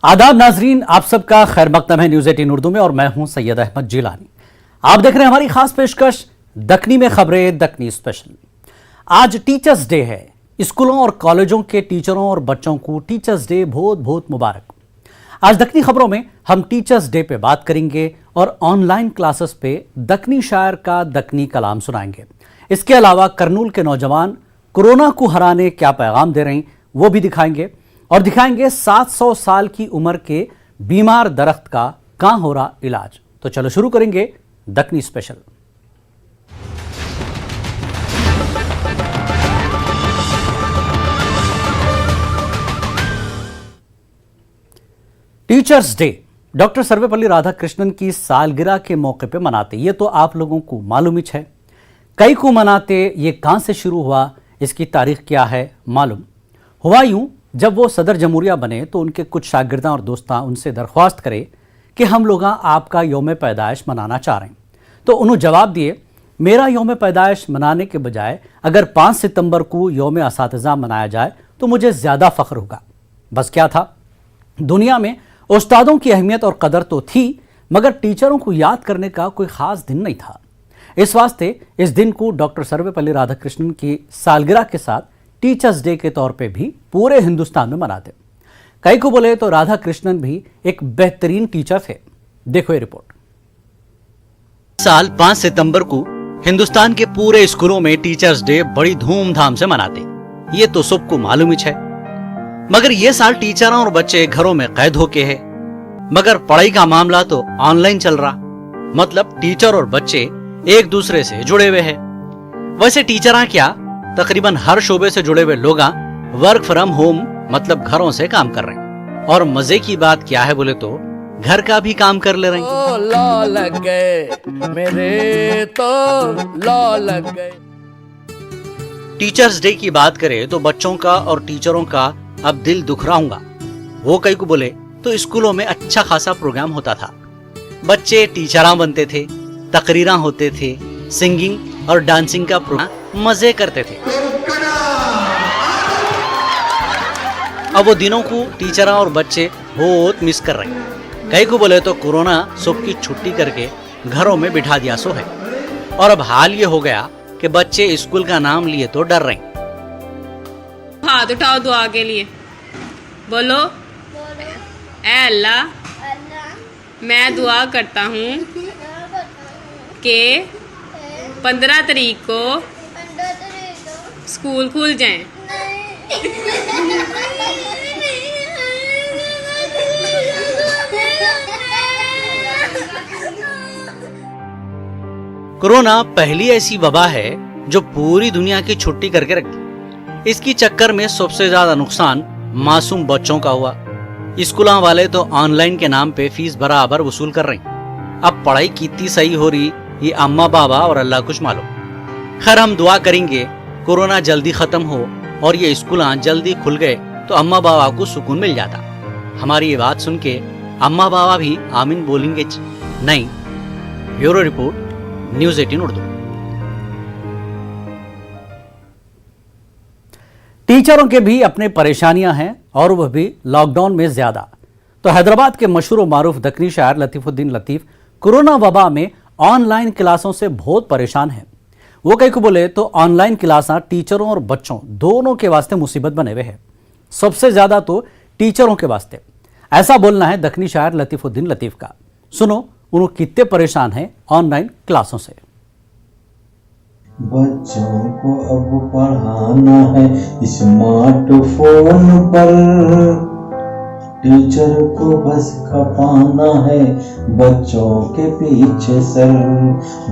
आदाब नाजरीन, आप सबका खैर मकदम है न्यूज़ 18 उर्दू में और मैं हूं सैयद अहमद जिलानी। आप देख रहे हैं हमारी खास पेशकश दक्नी में खबरें, दक्नी स्पेशल। आज टीचर्स डे है। स्कूलों और कॉलेजों के टीचरों और बच्चों को टीचर्स डे बहुत बहुत मुबारक। आज दक्नी खबरों में हम टीचर्स डे पे बात करेंगे और ऑनलाइन क्लासेस पे दक्नी शायर का दक्नी कलाम सुनाएंगे। इसके अलावा करनूल के नौजवान कोरोना को हराने क्या पैगाम दे रहे हैं वो भी दिखाएंगे और दिखाएंगे 700 साल की उम्र के बीमार दरख्त का कहां हो रहा इलाज। तो चलो शुरू करेंगे Dakhni special. Teachers day doctor Sarvepalli Radhakrishnan की सालगिरह के मौके पे मनाते, ये तो आप लोगों को मालूम ही है। कई को मनाते, ये कहां से शुरू हुआ, इसकी तारीख क्या है मालूम। हुआ यूं, जब वो सदर जमहूरिया बने तो उनके कुछ शागिर्दां और दोस्तां उनसे दरख्वास्त करे कि हम लोग आपका यौम पैदाइश मनाना चाह रहे हैं। तो उन्होंने जवाब दिए, मेरा यौम पैदाइश मनाने के बजाय अगर 5 सितंबर को यौम असातिज़ा मनाया जाए तो मुझे ज़्यादा फ़ख्र होगा। बस क्या था, दुनिया में उस्तादों की अहमियत और कदर तो थी, मगर टीचरों को याद करने का कोई ख़ास दिन नहीं था। इस वास्ते इस दिन को डॉक्टर सर्वपल्ली राधाकृष्णन की सालगिरह के साथ टीचर्स डे के तौर पे भी पूरे हिंदुस्तान में मनाते। कई को बोले तो राधाकृष्णन भी एक बेहतरीन टीचर थे। देखो ये रिपोर्ट। साल 5 सितंबर को हिंदुस्तान के पूरे स्कूलों में टीचर्स डे बड़ी धूमधाम से मनाते, ये तो सबको मालूम ही है। मगर ये साल टीचरों और बच्चे घरों में कैद होके है, मगर पढ़ाई का मामला तो ऑनलाइन चल रहा, मतलब टीचर और बच्चे एक दूसरे से जुड़े हुए हैं। वैसे टीचर क्या, तकरीबन हर शोबे से जुड़े हुए लोग वर्क फ्रॉम होम मतलब घरों से काम कर रहे हैं। और मजे की बात क्या है बोले तो घर का भी काम कर ले रहे हैं। लॉ लग गए मेरे तो लॉ लग गए। टीचर्स डे की बात करें तो बच्चों का और टीचरों का अब दिल दुख रहा होगा। वो कई को बोले तो स्कूलों में अच्छा खासा प्रोग्राम होता था। बच्चे टीचरां बनते थे, तकरीरां होते थे, सिंगिंग और डांसिंग का प्रोग्राम मजे करते थे। अब वो दिनों को टीचर और बच्चे बहुत मिस कर रहे हैं। कई को बोले तो कोरोना सबकी छुट्टी करके घरों में बिठा दिया सो है। और अब हाल ये हो गया कि बच्चे स्कूल का नाम लिए तो डर रहे हैं। हाथ उठाओ दुआ के लिए, बोलो ऐ अल्लाह, मैं दुआ करता हूँ कि 15 तारीख को स्कूल खुल जाएं। कोरोना पहली ऐसी वबा है जो पूरी दुनिया की छुट्टी करके रखी। इसकी चक्कर में सबसे ज्यादा नुकसान मासूम बच्चों का हुआ। स्कूलों वाले तो ऑनलाइन के नाम पे फीस बराबर वसूल कर रहे हैं। अब पढ़ाई कितनी सही हो रही ये अम्मा बाबा और अल्लाह कुछ मालूम। खैर हम दुआ करेंगे कोरोना जल्दी खत्म हो और ये स्कूल जल्दी खुल गए तो अम्मा बाबा को सुकून मिल जाता। हमारी ये बात सुन के अम्मा बाबा भी आमीन बोलेंगे नहीं। Bureau report, news 18 Urdu. टीचरों के भी अपने परेशानियां हैं और वह भी लॉकडाउन में ज्यादा। तो हैदराबाद के मशहूर मारूफ दक्नी शायर लतीफुद्दीन लतीफ कोरोना वबा में ऑनलाइन क्लासों से बहुत परेशान हैं। वो कई को बोले तो ऑनलाइन क्लासा टीचरों और बच्चों दोनों के वास्ते मुसीबत बने हुए हैं, सबसे ज्यादा तो टीचरों के वास्ते। ऐसा बोलना है दक्नी शायर लतीफुद्दीन लतीफ का। सुनो उन्होंने कितने परेशान हैं ऑनलाइन क्लासों से। बच्चों को अब पढ़ाना है स्मार्टफोन पर, टीचर को बस खपाना है बच्चों के पीछे सर।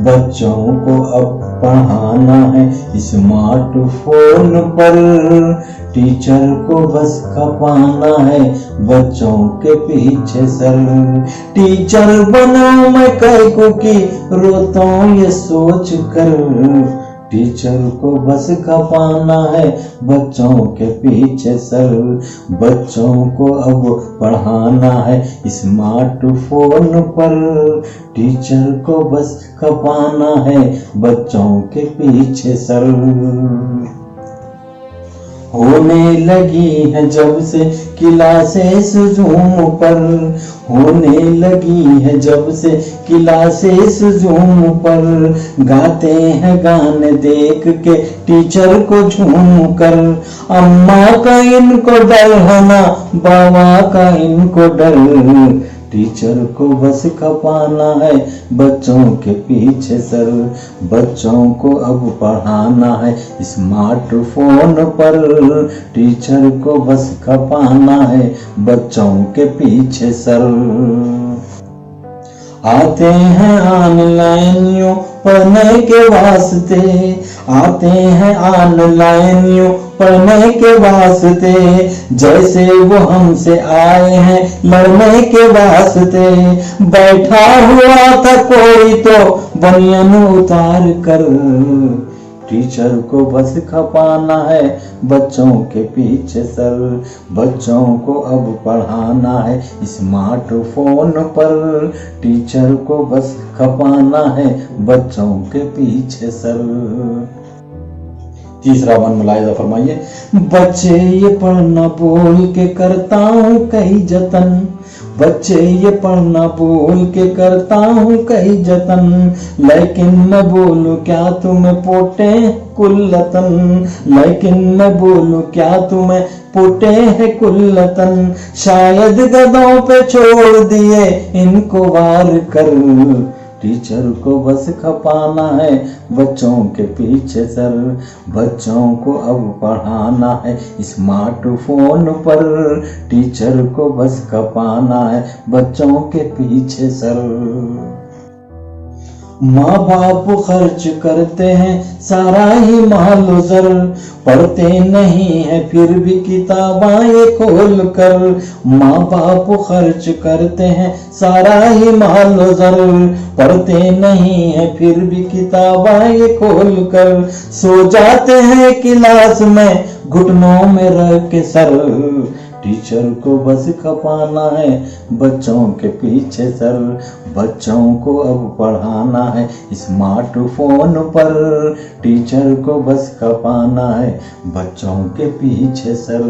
बच्चों को अब पढ़ाना है स्मार्टफोन पर, टीचर को बस खपाना है बच्चों के पीछे सर। टीचर बना मैं कैको की रोता हूं ये सोच कर, टीचर को बस खपाना है बच्चों के पीछे सर। बच्चों को अब पढ़ाना है स्मार्टफोन पर, टीचर को बस खपाना है बच्चों के पीछे सर। होने लगी है जब से क्लासेस जूम पर होने लगी है, जब से क्लासेस जूम पर गाते हैं गाने देख के टीचर को झूम कर। अम्मा का इनको डर है ना बाबा का इनको डर, टीचर को बस खपाना है बच्चों के पीछे सर। बच्चों को अब पढ़ाना है स्मार्टफोन पर, टीचर को बस खपाना है बच्चों के पीछे सर। आते हैं ऑनलाइन यूं पढ़ने के वास्ते, आते हैं ऑनलाइन यूं पढ़ने के वास्ते, जैसे वो हमसे आए हैं लड़ने के वास्ते। बैठा हुआ था कोई तो बनियान उतार कर, टीचर को बस खपाना है बच्चों के पीछे सर। बच्चों को अब पढ़ाना है स्मार्टफोन पर, टीचर को बस खपाना है बच्चों के पीछे सर। तीसरा वन मुलाहिजा फरमाइए। बच्चे ये पढ़ना बोल के करता हूँ कई जतन, बच्चे ये पढ़ना बोल के करता हूँ कई जतन, लेकिन मैं बोलूं क्या तुम्हें पोटे कुल्लतन, लेकिन मैं बोलूं क्या तुम्हें पोटे है कुल्लतन। शायद गधों पे छोड़ दिए इनको वार कर, टीचर को बस खपाना है बच्चों के पीछे सर। बच्चों को अब पढ़ाना है स्मार्टफोन पर, टीचर को बस खपाना है बच्चों के पीछे सर। माँ बाप खर्च करते हैं सारा ही माल जर, पढ़ते नहीं है फिर भी किताबाएं खोल कर। माँ बाप खर्च करते हैं सारा ही माल जर, पढ़ते नहीं है फिर भी किताबाएं खोल कर। सो जाते हैं क्लास में घुटनों में रख के सर, टीचर को बस खपाना है बच्चों के पीछे सर। बच्चों को अब पढ़ाना है स्मार्टफोन पर, टीचर को बस खपाना है बच्चों के पीछे सर।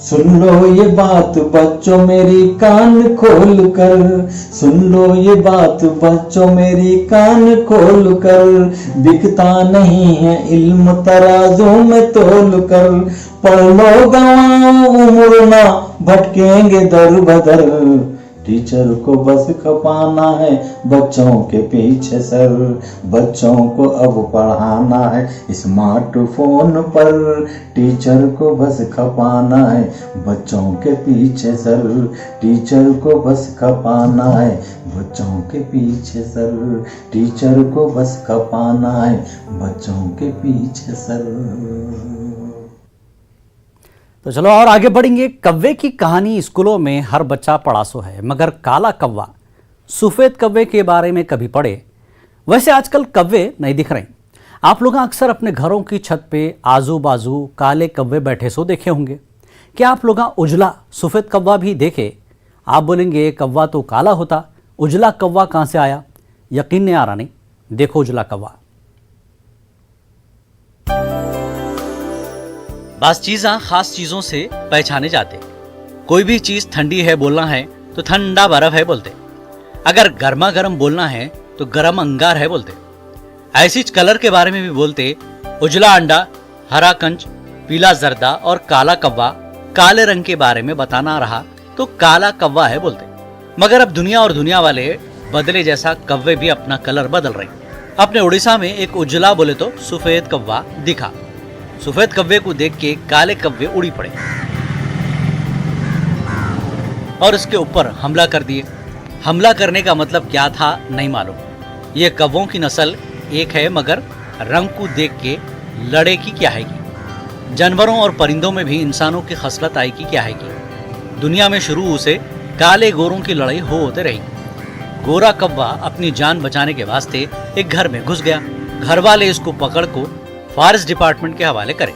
सुन लो ये बात बच्चों मेरी कान खोल कर, सुन लो ये बात बच्चों मेरी कान खोल कर। बिकता नहीं है इल्म तराजू में तोल कर, पढ़ लो गवाओ उम्र ना भटकेंगे दर बदर। टीचर को बस खपाना है बच्चों के पीछे सर। बच्चों को अब पढ़ाना है स्मार्टफोन पर, टीचर को बस खपाना है बच्चों के पीछे सर। टीचर को बस खपाना है बच्चों के पीछे सर। टीचर को बस खपाना है बच्चों के पीछे सर। तो चलो और आगे बढ़ेंगे। कव्वे की कहानी स्कूलों में हर बच्चा पढ़ासो है, मगर काला कव्वा सफेद कव्वे के बारे में कभी पढ़े? वैसे आजकल कव्वे नहीं दिख रहे। आप लोग अक्सर अपने घरों की छत पे आजू बाजू काले कव्वे बैठे सो देखे होंगे। क्या आप लोग उजला सफेद कव्वा भी देखे? आप बोलेंगे कव्वा तो काला होता, उजला कव्वा कहाँ से आया? यकीन नहीं आ रहा नहीं? देखो उजला कव्वा। बास चीज़ा खास चीज़ों से पहचाने जाते। कोई भी चीज़ ठंडी है बोलना है तो ठंडा बर्फ है बोलते। अगर गर्मा गर्म बोलना है तो गर्म अंगार है बोलते। ऐसी कलर के बारे में भी बोलते। उजला अंडा, हरा कंच, पीला जर्दा और काला कव्वा। काले रंग के बारे में बताना रहा तो काला कव्वा है बोलते। मगर अब दुनिया और दुनिया वाले बदले जैसा कव्वे भी अपना कलर बदल रहे। अपने उड़ीसा में एक उजला बोले तो सफेद कव्वा दिखा। सफेद कव्वे को देख के काले कव्वे उड़ी पड़े और उसके ऊपर हमला कर दिए। हमला करने का मतलब क्या था नहीं मालूम। ये कव्वों की नस्ल एक है, मगर रंग को देख के लड़े की क्या है की। जानवरों और परिंदों में भी इंसानों की खसलत आई की क्या है की। दुनिया में शुरू से काले गोरों की लड़ाई होते रही। गोरा कव्वा अपनी जान बचाने के वास्ते एक घर में घुस गया। घर वाले इसको पकड़ को फॉरेस्ट डिपार्टमेंट के हवाले करें।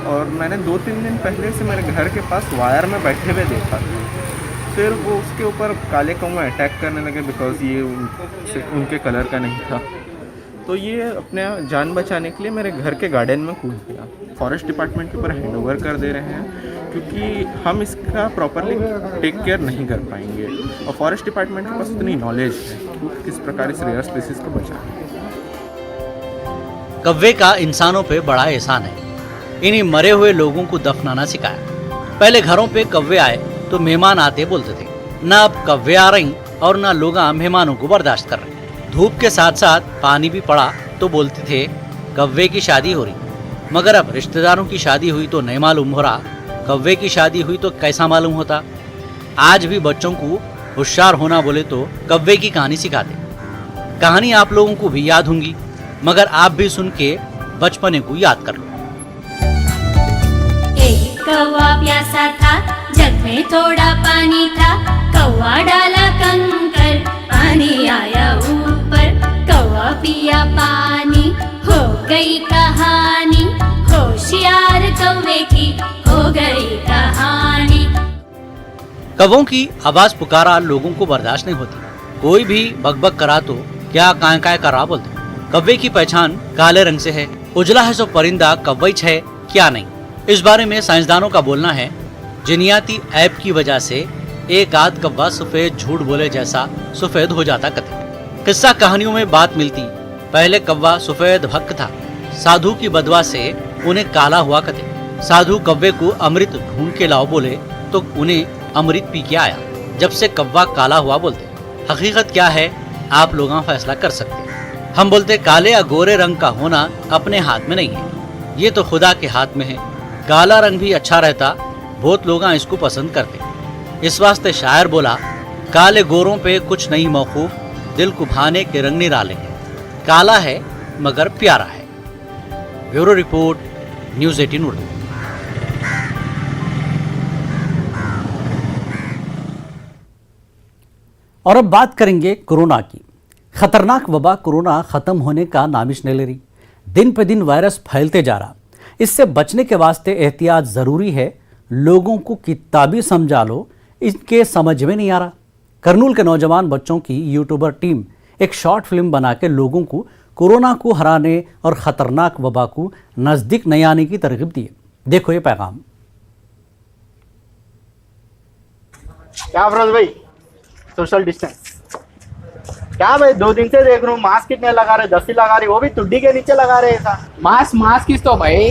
और मैंने 2-3 दिन पहले से मेरे घर के पास वायर में बैठे हुए देखा। फिर वो उसके ऊपर काले कौवे अटैक करने लगे बिकॉज ये उनके कलर का नहीं था। तो ये अपने जान बचाने के लिए मेरे घर के गार्डन में कूद गया। फॉरेस्ट डिपार्टमेंट के ऊपर हैंड ओवर कर दे रहे हैं क्योंकि हम इसका प्रॉपरली टेक केयर नहीं कर पाएंगे और फॉरेस्ट डिपार्टमेंट के पास इतनी नॉलेज है कि किस प्रकार इस रेयर स्पीसीज को बचाएं। कौवे का इंसानों पे बड़ा एहसान है। इन्हीं मरे हुए लोगों को दफनाना सिखाया। पहले घरों पे कौवे आए तो मेहमान आते बोलते थे, ना अब कौवे आ रही और ना लोग मेहमानों को बर्दाश्त कर रहे। धूप के साथ साथ पानी भी पड़ा तो बोलते थे कौवे की शादी हो रही। मगर अब रिश्तेदारों की शादी हुई तो नहीं मालूम हो रहा, कौवे की शादी हुई तो कैसा मालूम होता। आज भी बच्चों को होशियार होना बोले तो कौवे की कहानी सिखाते। कहानी आप लोगों को भी याद होंगी, मगर आप भी सुन के बचपने को याद कर लो। एक कौवा प्यासा था, जग में थोड़ा पानी था। कौवा डाला कंकर, पानी आया ऊपर। कौवा पिया पानी, हो गई कहानी। होशियार कौवे की हो गई कहानी। कौवों की आवाज पुकारा लोगों को बर्दाश्त नहीं होती। कोई भी बकबक करा तो क्या काय करा बोलते। कौवे की पहचान काले रंग से है। उजला है सो परिंदा कौवैच है क्या नहीं। इस बारे में साइंसदानों का बोलना है जिनियाती ऐप की वजह से एक आध कौवा सफेद झूठ बोले जैसा सफेद हो जाता कथे। किस्सा कहानियों में बात मिलती। पहले कौवा सफेद भक्त था, साधु की बदवा से उन्हें काला हुआ कथे। साधु कौवे को अमृत ढूंढ के लाओ बोले तो उन्हें अमृत पी के आया। जब से कौवा काला हुआ बोलते। हकीकत क्या है आप लोग फैसला कर सकते। हम बोलते काले या गोरे रंग का होना अपने हाथ में नहीं है, ये तो खुदा के हाथ में है। काला रंग भी अच्छा रहता, बहुत लोग इसको पसंद करते। इस वास्ते शायर बोला काले गोरों पे कुछ नहीं मौकूफ, दिल को भाने के रंग निराले हैं। काला है मगर प्यारा है। Bureau report, news 18 Urdu. और अब बात करेंगे कोरोना की। खतरनाक वबा कोरोना खत्म होने का नामिश नहीं ले रही। दिन पे दिन वायरस फैलते जा रहा। इससे बचने के वास्ते एहतियात जरूरी है। लोगों को किताबी समझा लो, इनके समझ में नहीं आ रहा। करनूल के नौजवान बच्चों की यूट्यूबर टीम एक शॉर्ट फिल्म बना के लोगों को कोरोना को हराने और खतरनाक वबा को नजदीक नहीं आने की तरकीब दी है। देखो ये पैगाम। क्या अफरोज भाई, सोशल डिस्टेंस क्या भाई? 2 दिन से देख रहा हूँ मास्क कितने लगा रहे, 10 ही लगा रहे, वो भी टुड्डी के नीचे लगा रहे ऐसा। मास्क किस तो भाई?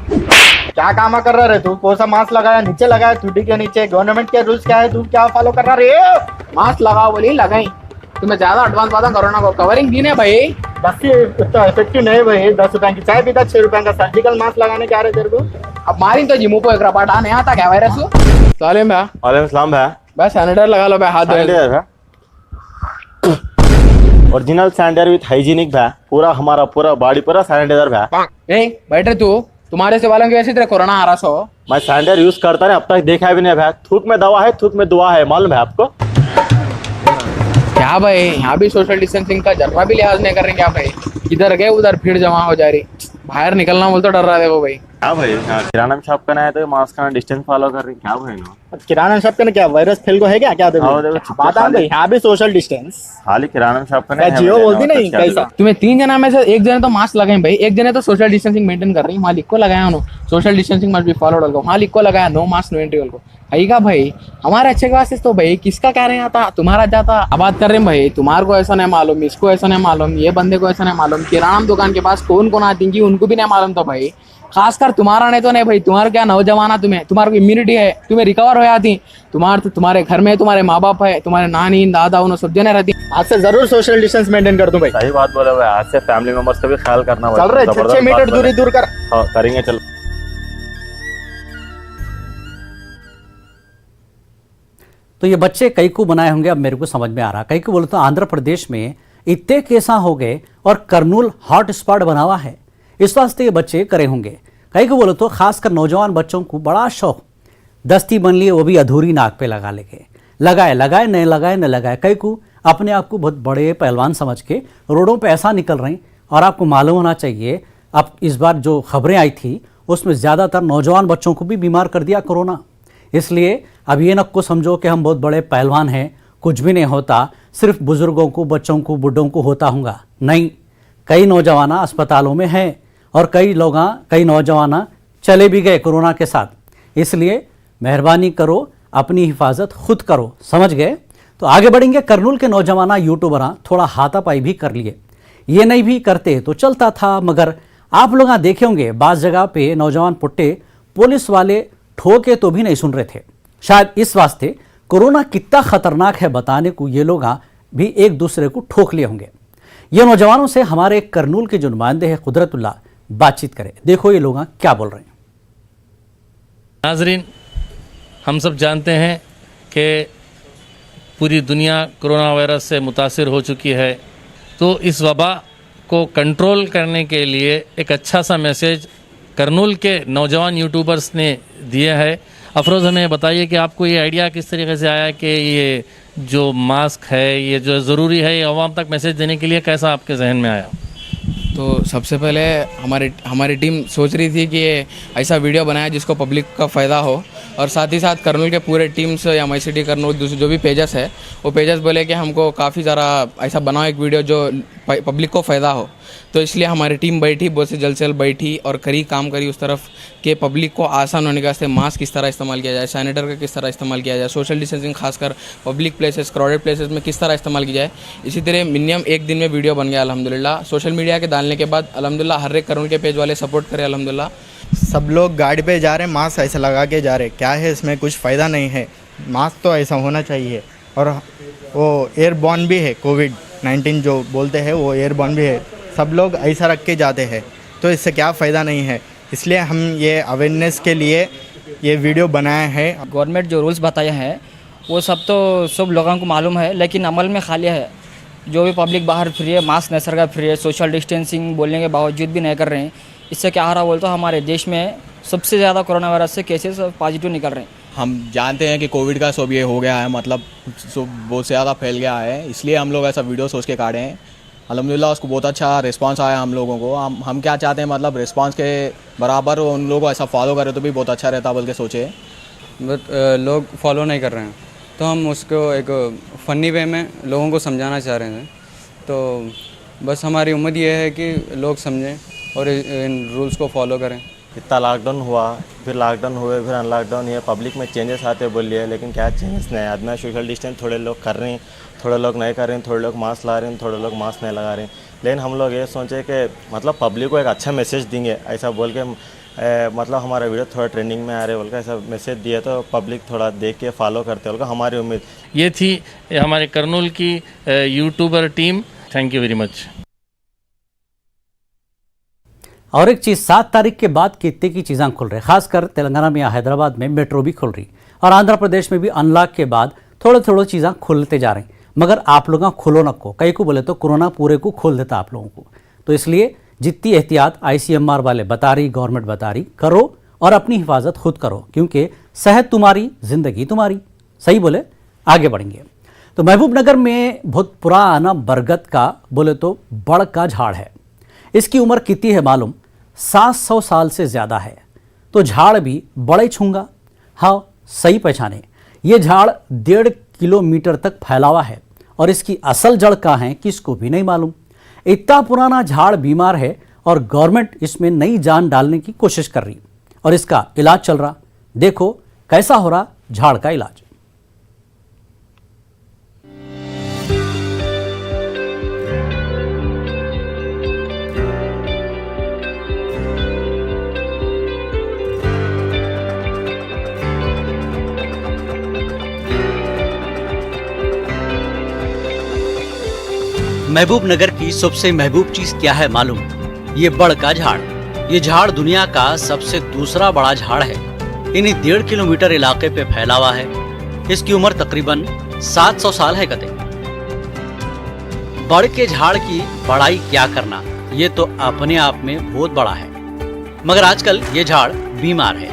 क्या काम कर रहा है तू? कौन सा मास्क लगाया? नीचे लगाया टुड्डी के नीचे। गवर्नमेंट के रूल्स क्या है, तू क्या फॉलो कर रहा रे? मास्क लगाओ बोली लगाई। तुम्हें ज्यादा एडवांस बात कोरोना को कवरिंग दी ने भाई। 10 ही इतना इफेक्टिव नहीं भाई। 10 रुपए की चाय पीता, 6 रुपए का सर्जिकल मास्क लगाने क्या रहे तेरे को? अब मारी तो जिमू को एक रपाट नहीं आता क्या वायरस? सालेम भाई, वालेकुम सलाम भाई। बस सैनिटाइजर लगा लो भाई, हाथ धो। ओरिजिनल सैनिटाइजर विथ हाइजीनिक भाई। पूरा हमारा पूरा बॉडी पूरा सैनिटाइजर भाई। ए बैठे तू, तुम्हारे से वालों की वैसे तेरे कोरोना आ रहा सो। मैं सैनिटाइजर यूज करता नहीं, अब तक देखा भी नहीं भाई। थूक में दवा है, थूक में दुआ है, मालूम है आपको? क्या भाई, यहाँ भी सोशल डिस्टेंसिंग का जरा भी लिहाज नहीं कर रहे क्या भाई? इधर गए उधर भीड़ जमा हो जा रही। बाहर निकलना बोल तो डर रहा है वो भाई। क्या भाई, किराना शॉप का ना है तो मास्क का डिस्टेंस फॉलो कर रही। क्या भाई ना किराना शॉप का क्या वायरस फैल को है क्या? क्या बात भाई, यहाँ भी सोशल डिस्टेंस। खाली किराना शॉप का नहीं है। जियो बोलती नहीं कैसा? तुम्हें 3 जना में से एक जने तो मास्क लगाए भाई, एक जने तो सोशल डिस्टेंसिंग मेंटेन कर रही। वहाँ लिख को लगाया उन्होंने social distancing must be followed. वहाँ लिख को लगाया नो मास्क नो एंट्री को। आएगा भाई हमारे अच्छे के वास्ते तो भाई किसका कह रहे हैं आता तुम्हारा जाता। अब बात कर रहे हैं भाई, तुम्हारे को ऐसा नहीं मालूम, इसको ऐसा नहीं मालूम, ये बंदे को ऐसा नहीं मालूम, किराना दुकान के पास कौन कौन आती है उनको भी नहीं मालूम। तो भाई खासकर तुम्हारा नहीं तो नहीं भाई, तुम्हारा क्या नौजवान तुम्हें, तुम्हारे को इम्यूनिटी है, तुम्हें रिकवर हो जाती। तुम्हारे घर में तुम्हारे माँ बाप है, तुम्हारे नानी दादा उन्होंने सब जने रहती। आज से जरूर सोशल डिस्टेंस मेंटेन कर दूं भाई। सही बात बोले भाई, आज से फैमिली मेंबर्स का भी ख्याल करना। चल रहे 6 मीटर दूरी दूर कर। हाँ करेंगे, चलो। तो ये बच्चे कई को बनाए होंगे, अब मेरे को समझ में आ रहा। कई को बोले तो आंध्र प्रदेश में इतने केसा हो गए और करनूल हॉट स्पॉट बना हुआ है, इस वास्ते ये बच्चे करे होंगे। कई को बोले तो खासकर नौजवान बच्चों को बड़ा शौक, दस्ती बन लिए वो भी अधूरी नाक पे लगा लेके लगाए नहीं लगाए। कई को अपने आप को बहुत बड़े पहलवान समझ के रोडों पे ऐसा निकल रहे हैं। और आपको मालूम होना चाहिए, अब इस बार जो खबरें आई थी उसमें ज़्यादातर नौजवान बच्चों को भी बीमार कर दिया कोरोना। इसलिए अब ये न को समझो कि हम बहुत बड़े पहलवान हैं, कुछ भी नहीं होता, सिर्फ बुजुर्गों को, बच्चों को, बुढ़ों को होता होगा। नहीं, कई नौजवान अस्पतालों में हैं और कई नौजवान चले भी गए कोरोना के साथ। इसलिए मेहरबानी करो, अपनी हिफाजत खुद करो, समझ गए। तो आगे बढ़ेंगे। करनूल के नौजवान यूट्यूबर थोड़ा हाथापाई भी कर लिए, ये नहीं भी करते तो चलता था, मगर आप लोग देखे होंगे बाज़ जगह पे नौजवान पुट्टे पुलिस वाले ठोके तो भी नहीं सुन रहे थे। शायद इस वास्ते कोरोना कितना खतरनाक है बताने को ये लोग भी एक दूसरे को ठोक लिए होंगे। ये नौजवानों से हमारे करनूल के जो नुमाइंदे हैं कुदरतुल्लाह बातचीत करें, देखो ये लोग क्या बोल रहे हैं। नाजरीन, हम सब जानते हैं कि पूरी दुनिया कोरोना वायरस से मुतासिर हो चुकी है, तो इस वबा को कंट्रोल करने के लिए एक अच्छा सा मैसेज करनूल के नौजवान यूट्यूबर्स ने दिया है। अफरोज़, हमें बताइए कि आपको ये आइडिया किस तरीके से आया कि ये जो मास्क है, ये जो ज़रूरी है, ये आवाम तक मैसेज देने के लिए कैसा आपके जहन में आया? तो सबसे पहले हमारी टीम सोच रही थी कि ऐसा वीडियो बनाया जिसको पब्लिक का फ़ायदा हो, और साथ ही साथ करनूल के पूरे टीम्स या माई सिटी करनूल दूसरे जो भी पेजेस है वो पेजेस बोले कि हमको काफ़ी ज़्यादा ऐसा बनाओ एक वीडियो जो पब्लिक को फ़ायदा हो। तो इसलिए हमारी टीम बैठी, बहुत से जल्द से जल्द बैठी और काम करी उस तरफ कि पब्लिक को आसान होने के वास्ते मास्क किस तरह इस्तेमाल किया जाए, सैनिटाइजर का किस तरह इस्तेमाल किया जाए, सोशल डिस्टेंसिंग खासकर पब्लिक प्लेसेस, क्राउडेड प्लेसेस में किस तरह इस्तेमाल की जाए। इसी तरह मिनिमम एक दिन में वीडियो बन गया अल्हम्दुलिल्लाह। सोशल मीडिया के डालने के बाद अल्हम्दुलिल्लाह हर एक करनूल के पेज वाले सपोर्ट करे अल्हम्दुलिल्लाह। सब लोग गाड़ी पे जा रहे हैं, मास्क ऐसा लगा के जा रहे, क्या है इसमें, कुछ फ़ायदा नहीं है। मास्क तो ऐसा होना चाहिए, और वो एयरबॉर्न भी है, कोविड-19 जो बोलते हैं वो एयरबॉर्न भी है। सब लोग ऐसा रख के जाते हैं, तो इससे क्या फ़ायदा नहीं है। इसलिए हम ये अवेयरनेस के लिए ये वीडियो बनाया है। गवर्नमेंट जो रूल्स बताए हैं वो सब लोगों को मालूम है, लेकिन अमल में खाली है। जो भी पब्लिक बाहर फ्री है, मास्क नहीं सरकार फ्री है, सोशल डिस्टेंसिंग बोलने के बावजूद भी नहीं कर रहे हैं। इससे क्या हो रहा बोलते, हमारे देश में सबसे ज़्यादा कोरोना वायरस से केसेस पॉजिटिव निकल रहे हैं। हम जानते हैं कि कोविड का सब ये हो गया है, मतलब बहुत ज़्यादा फैल गया है, इसलिए हम लोग ऐसा वीडियो सोच के काढ़े हैं। अल्हम्दुलिल्लाह उसको बहुत अच्छा रिस्पांस आया हम लोगों को। हम क्या चाहते हैं, मतलब रिस्पांस के बराबर उन लोगों को ऐसा फॉलो करें तो भी बहुत अच्छा रहता बोल के सोचे। बट लोग फॉलो नहीं कर रहे हैं, तो हम उसको एक फ़नी वे में लोगों को समझाना चाह रहे हैं। तो बस हमारी उम्मीद ये है कि लोग समझें और इन रूल्स को फॉलो करें। इतना लॉकडाउन हुआ, फिर लॉकडाउन हुए, फिर अनलॉकडाउन, ये पब्लिक में चेंजेस आते बोलिए, लेकिन क्या चेंजेस नहीं आया। आदमी सोशल डिस्टेंस थोड़े लोग कर रहे हैं, थोड़े लोग नहीं कर रहे हैं, थोड़े लोग मास्क ला रहे हैं, थोड़े लोग मास्क नहीं लगा रहे हैं। लेकिन हम लोग ये सोचे कि मतलब पब्लिक को एक अच्छा मैसेज देंगे, ऐसा बोल के मतलब हमारा वीडियो थोड़ा ट्रेंडिंग में आ रहे बोल के ऐसा मैसेज दिया, तो पब्लिक थोड़ा देख के फॉलो करते बोल के हमारी उम्मीद ये थी हमारे करनूल की YouTuber team. Thank you very much. और एक चीज़, 7 तारीख के बाद कितने की चीज़ें खुल रही, खासकर तेलंगाना में या हैदराबाद में मेट्रो भी खुल रही, और आंध्र प्रदेश में भी अनलॉक के बाद थोड़े थोड़े चीज़ें खुलते जा रही। मगर आप लोग खोलो न को, कई को बोले तो कोरोना पूरे को खोल देता आप लोगों को। तो इसलिए जितनी एहतियात ICMR वाले बता रही, गवर्नमेंट बता रही, करो और अपनी हिफाजत खुद करो, क्योंकि सेहत तुम्हारी, जिंदगी तुम्हारी। सही बोले। आगे बढ़ेंगे तो महबूबनगर में बहुत पुराना बरगद का बोले तो बड़ का झाड़ है। इसकी उम्र कितनी है मालूम? 700 साल से ज़्यादा है। तो झाड़ भी बड़े छूंगा। हाँ, सही पहचाने, ये झाड़ 1.5 किलोमीटर तक फैला हुआ है, और इसकी असल जड़ कहाँ है किसको भी नहीं मालूम। इतना पुराना झाड़ बीमार है और गवर्नमेंट इसमें नई जान डालने की कोशिश कर रही, और इसका इलाज चल रहा। देखो कैसा हो रहा झाड़ का इलाज। महबूबनगर की सबसे महबूब चीज क्या है मालूम? ये बड़ का झाड़। ये झाड़ दुनिया का सबसे दूसरा बड़ा झाड़ है। इन्हीं 1.5 किलोमीटर इलाके पे फैला हुआ है। इसकी उम्र तकरीबन 700 साल है कते। बड़ के झाड़ की बड़ाई क्या करना, ये तो अपने आप में बहुत बड़ा है, मगर आजकल ये झाड़ बीमार है।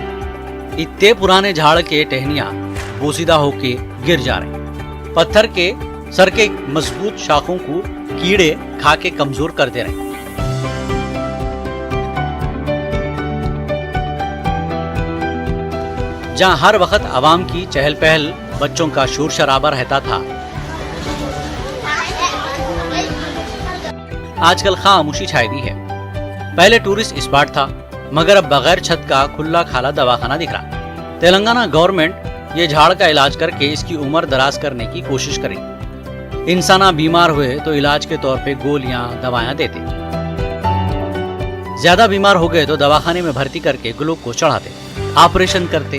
इतने पुराने झाड़ के टहनियां बोसीदा होके गिर जा रहे, पत्थर के सर के मजबूत शाखों को कीड़े खा के कमजोर कर दे रहे। जहां हर वक्त आवाम की चहल पहल, बच्चों का शोर शराबा रहता था, आजकल खामोशी छाई हुई है। पहले टूरिस्ट स्पॉट था, मगर अब बगैर छत का खुला खाला दवाखाना दिख रहा। तेलंगाना गवर्नमेंट ये झाड़ का इलाज करके इसकी उम्र दराज करने की कोशिश करेगी। इंसान बीमार हुए तो इलाज के तौर पे गोलियां दवाएं देते, ज्यादा बीमार हो गए तो दवाखाने में भर्ती करके ग्लूकोज चढ़ाते, ऑपरेशन करते,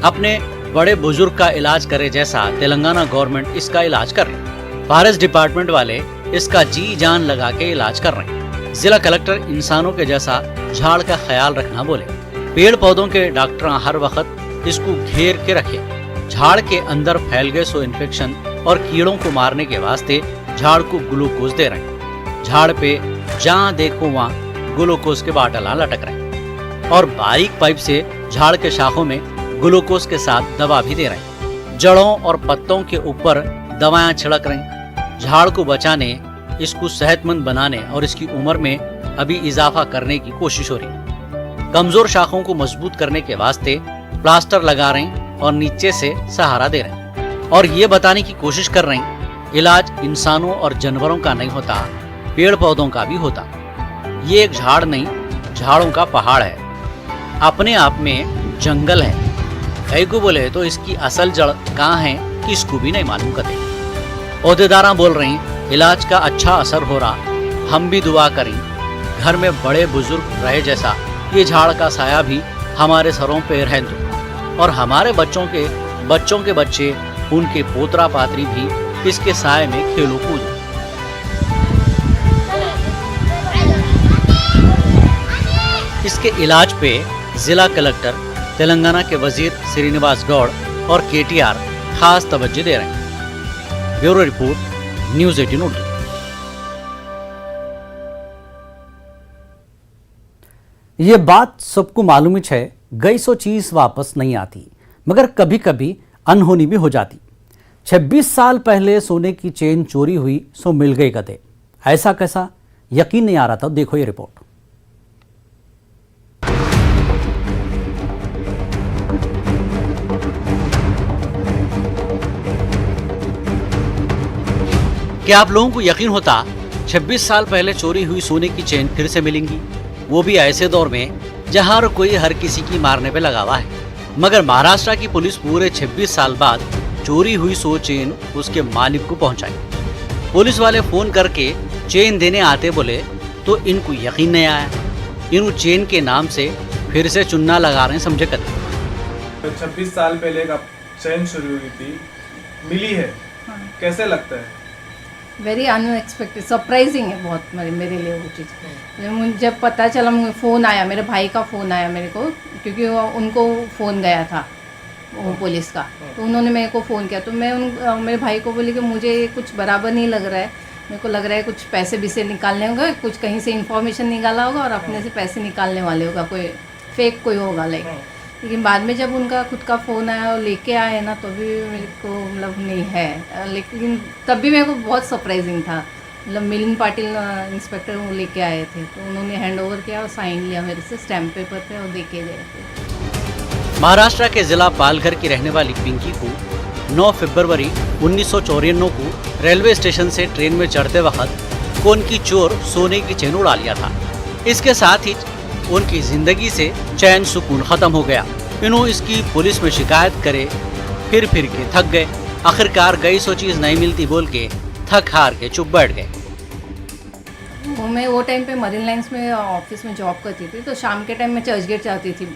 अपने बड़े बुजुर्ग का इलाज करे जैसा तेलंगाना गवर्नमेंट इसका इलाज कर रही। फॉरेस्ट डिपार्टमेंट वाले इसका जी जान लगा के इलाज कर रहे हैं। जिला कलेक्टर इंसानों के जैसा झाड़ का ख्याल रखना बोले। पेड़ पौधों के डॉक्टर हर वक्त इसको घेर के रखे। झाड़ के अंदर फैल गए सो इन्फेक्शन और कीड़ों को मारने के वास्ते झाड़ को ग्लूकोज दे रहे हैं। झाड़ पे जहाँ देखो वहाँ ग्लूकोज के बाटल लटक रहे और बारीक पाइप से झाड़ के शाखों में ग्लूकोज के साथ दवा भी दे रहे। जड़ों और पत्तों के ऊपर दवाएं छिड़क रही। झाड़ को बचाने, इसको सेहतमंद बनाने और इसकी उम्र में अभी इजाफा करने की कोशिश हो रही। कमजोर शाखों को मजबूत करने के वास्ते प्लास्टर लगा रहे और नीचे से सहारा दे रहे और ये बताने की कोशिश कर रहे इलाज इंसानों और जानवरों का नहीं होता, पेड़ पौधों का भी होता। ये एक झाड़ नहीं, झाड़ों का पहाड़ है, अपने आप में जंगल है। कई को बोले तो इसकी असल जड़ कहाँ है इसको भी नहीं मालूम करते। ओहदेदारा बोल रही इलाज का अच्छा असर हो रहा, हम भी दुआ करें घर में बड़े बुजुर्ग रहे जैसा ये झाड़ का साया भी हमारे सरों पे रह दो और हमारे बच्चों के बच्चे, उनके पोतरा पात्री भी इसके साये में खेलो कूदो। इसके इलाज पे जिला कलेक्टर, तेलंगाना के वजीर श्रीनिवास गौड़ और केटीआर खास तवज्जो दे रहे हैं। Bureau report, news 18 Urdu. ये बात सबको मालूम है, गई सो चीज वापस नहीं आती, मगर कभी कभी अनहोनी भी हो जाती। 26 साल पहले सोने की चेन चोरी हुई सो मिल गई गधे। ऐसा कैसा, यकीन नहीं आ रहा था। देखो ये रिपोर्ट। क्या आप लोगों को यकीन होता 26 साल पहले चोरी हुई सोने की चेन फिर से मिलेंगी, वो भी ऐसे दौर में जहां कोई हर किसी की मारने पे लगा हुआ है। मगर महाराष्ट्र की पुलिस पूरे 26 साल बाद चोरी हुई सो चेन उसके मालिक को पहुंचाई। पुलिस वाले फोन करके चेन देने आते बोले तो इनको यकीन नहीं आया। इन चेन के नाम से फिर से चुन्ना लगा रहे हैं, समझे कदम। 26 साल पहले का चेन शुरू हुई थी, मिली है, कैसे लगता है? वेरी अनएक्सपेक्टेड, सरप्राइजिंग है बहुत मेरे लिए वो चीज़। मुझे जब पता चला, मुझे फ़ोन आया, मेरे भाई का फ़ोन आया मेरे को, क्योंकि उनको फ़ोन गया था वो पुलिस का, तो उन्होंने मेरे को फ़ोन किया। तो मैं मेरे भाई को बोली कि मुझे कुछ बराबर नहीं लग रहा है, मेरे को लग रहा है कुछ पैसे भी से निकालने होगा, कुछ कहीं से इन्फॉर्मेशन निकाला होगा और अपने से पैसे निकालने वाले होगा, कोई फेक कोई होगा लाइक। लेकिन बाद में जब उनका खुद का फ़ोन आया और लेके आए ना, तो भी मेरे को मतलब नहीं है, लेकिन तब भी मेरे को बहुत सरप्राइजिंग था। मतलब मिलिंद पाटिल इंस्पेक्टर वो लेके आए थे, तो उन्होंने हैंड ओवर किया और साइन लिया मेरे से स्टैम्प पेपर पे और देके गए थे। महाराष्ट्र के जिला पालघर की रहने वाली पिंकी को 9 फरवरी 1994 को रेलवे स्टेशन से ट्रेन में चढ़ते वक्त कौन की चोर सोने की चेन उड़ा लिया था। इसके साथ ही उनकी जिंदगी से चैन सुकून खत्म हो गया। इन्होंने इसकी पुलिस में शिकायत करे, फिर के थक गए। आखिरकार गई सो चीज नहीं मिलती बोल के थक हार के चुप बैठ गए। मैं वो टाइम पे मरीन लाइन्स में ऑफिस में जॉब करती थी, तो शाम के टाइम में चर्चगेट जाती थी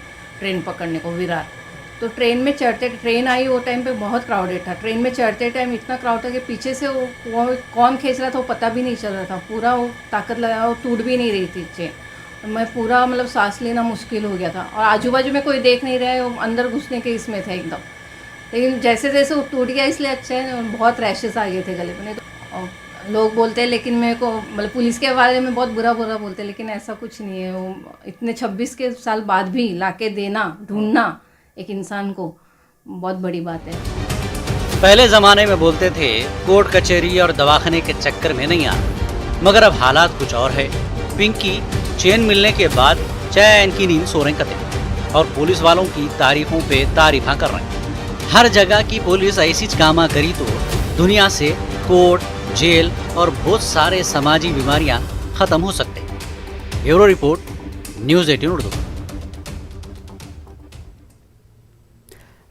ट्रेन पकड़ने को, विरार। तो ट्रेन में चढ़ते, ट्रेन आई वो टाइम पे बहुत क्राउडेड था। ट्रेन में चढ़ते टाइम इतना क्राउड था कि पीछे से वो कौन खींच रहा था वो पता भी नहीं चल रहा था। पूरा वो ताकत लगा, वो टूट भी नहीं रही थी चेन। मैं पूरा मतलब सांस लेना मुश्किल हो गया था और आजू बाजू में कोई देख नहीं रहा है, वो अंदर घुसने के इसमें थे एकदम। लेकिन जैसे जैसे वो टूट गया इसलिए अच्छा है, बहुत रैशेस आ गए थे गले में। तो लोग बोलते हैं, लेकिन मेरे को मतलब पुलिस के बारे में बहुत बुरा बोलते हैं, लेकिन ऐसा कुछ नहीं है। वो इतने 26 के साल बाद भी लाके देना, ढूंढना एक इंसान को बहुत बड़ी बात है। पहले जमाने में बोलते थे कोर्ट कचहरी और दवाखाने के चक्कर में नहीं आना, मगर अब हालात कुछ और है। पिंकी चेन मिलने के बाद चैन की नींद सो रहे कते और पुलिस वालों की तारीफों पे तारीफा कर रहे हैं। हर जगह की पुलिस ऐसी कामा करी तो दुनिया से कोर्ट, जेल और बहुत सारे समाजी बीमारियां खत्म हो सकते हैं। Bureau report, news 18 Urdu.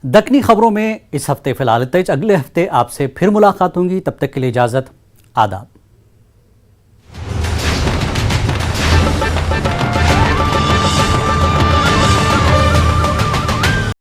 Deccani खबरों में इस हफ्ते फिलहाल इतना ही। अगले हफ्ते आपसे फिर मुलाकात होंगी, तब तक के लिए इजाजत, आदाब।